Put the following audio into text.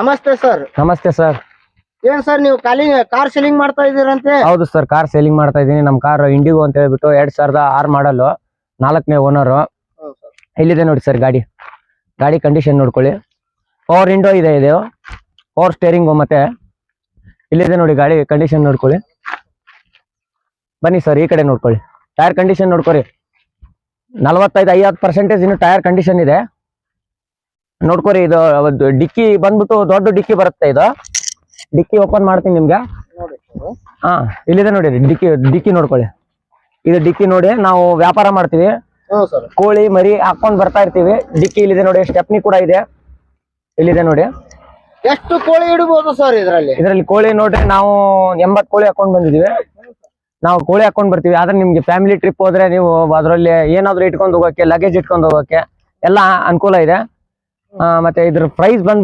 ನಮಸ್ತೆ ಸರ್. ನಮಸ್ತೆ ಸರ್. ಏನ್ ಸರ್ ನೀವು ಕಾರ್ ಸೆಲ್ಲಿಂಗ್ ಮಾಡ್ತಾ ಇದೀರಂತೆ? ಹೌದು ಸರ್, ಕಾರ್ ಸೇಲಿಂಗ್ ಮಾಡ್ತಾ ಇದೀನಿ. ನಮ್ ಕಾರ್ ಇಂಡಿಗೋ ಅಂತ ಹೇಳ್ಬಿಟ್ಟು 2006 ಮಾಡಲ್, 4ನೇ ಓನರ್. ಇಲ್ಲಿದೆ ನೋಡಿ ಸರ್ ಗಾಡಿ ಕಂಡೀಷನ್ ನೋಡ್ಕೊಳ್ಳಿ. ಪವರ್ ವಿಂಡೋ ಇದೆ, ಪವರ್ ಸ್ಟೇರಿಂಗು, ಮತ್ತೆ ಇಲ್ಲಿದೆ ನೋಡಿ ಗಾಡಿ ಕಂಡೀಷನ್ ನೋಡ್ಕೊಳ್ಳಿ. ಬನ್ನಿ ಸರ್, ಈ ಕಡೆ ನೋಡ್ಕೊಳ್ಳಿ. ಟೈರ್ ಕಂಡೀಷನ್ ನೋಡ್ಕೊಳ್ಳಿ. 45-50% ಇನ್ನು ಟೈರ್ ಕಂಡೀಷನ್ ಇದೆ ನೋಡ್ಕೊರಿ. ಇದು ಡಿಕ್ಕಿ ಬಂದ್ಬಿಟ್ಟು ದೊಡ್ಡ ಡಿಕ್ಕಿ ಬರುತ್ತೆ. ಇದು ಡಿಕ್ಕಿ ಓಪನ್ ಮಾಡ್ತೀನಿ ನಿಮ್ಗೆ. ಹಾ, ಇಲ್ಲಿದೆ ನೋಡಿ ಡಿಕ್ಕಿ ನೋಡ್ಕೊಳ್ಳಿ. ಇದು ಡಿಕ್ಕಿ ನೋಡಿ, ನಾವು ವ್ಯಾಪಾರ ಮಾಡ್ತೀವಿ. ಕೋಳಿ ಮರಿ ಹಾಕೊಂಡ್ ಬರ್ತಾ ಇರ್ತೀವಿ. ಡಿಕ್ಕಿ ಇಲ್ಲಿದೆ ನೋಡಿ, ಸ್ಟೆಪ್ನಿ ಕೂಡ ಇದೆ. ಇಲ್ಲಿದೆ ನೋಡಿ. ಎಷ್ಟು ಕೋಳಿ ಇಡಬಹುದು ಸರ್ ಇದರಲ್ಲಿ? ಕೋಳಿ ನೋಡ್ರಿ, ನಾವು 80 ಕೋಳಿ ಹಾಕೊಂಡ್ ಬಂದಿದೀವಿ. ನಾವು ಕೋಳಿ ಹಾಕೊಂಡ್ ಬರ್ತೀವಿ. ಆದ್ರೆ ನಿಮ್ಗೆ ಫ್ಯಾಮಿಲಿ ಟ್ರಿಪ್ ಹೋದ್ರೆ ನೀವು ಅದರಲ್ಲಿ ಏನಾದ್ರು ಇಟ್ಕೊಂಡು ಹೋಗೋಕೆ, ಲಗೇಜ್ ಇಟ್ಕೊಂಡು ಹೋಗೋಕೆ ಎಲ್ಲ ಅನುಕೂಲ ಇದೆ. ಮತ್ತೆ ಇದ್ರ ಪ್ರೈಸ್ ಬಂದ್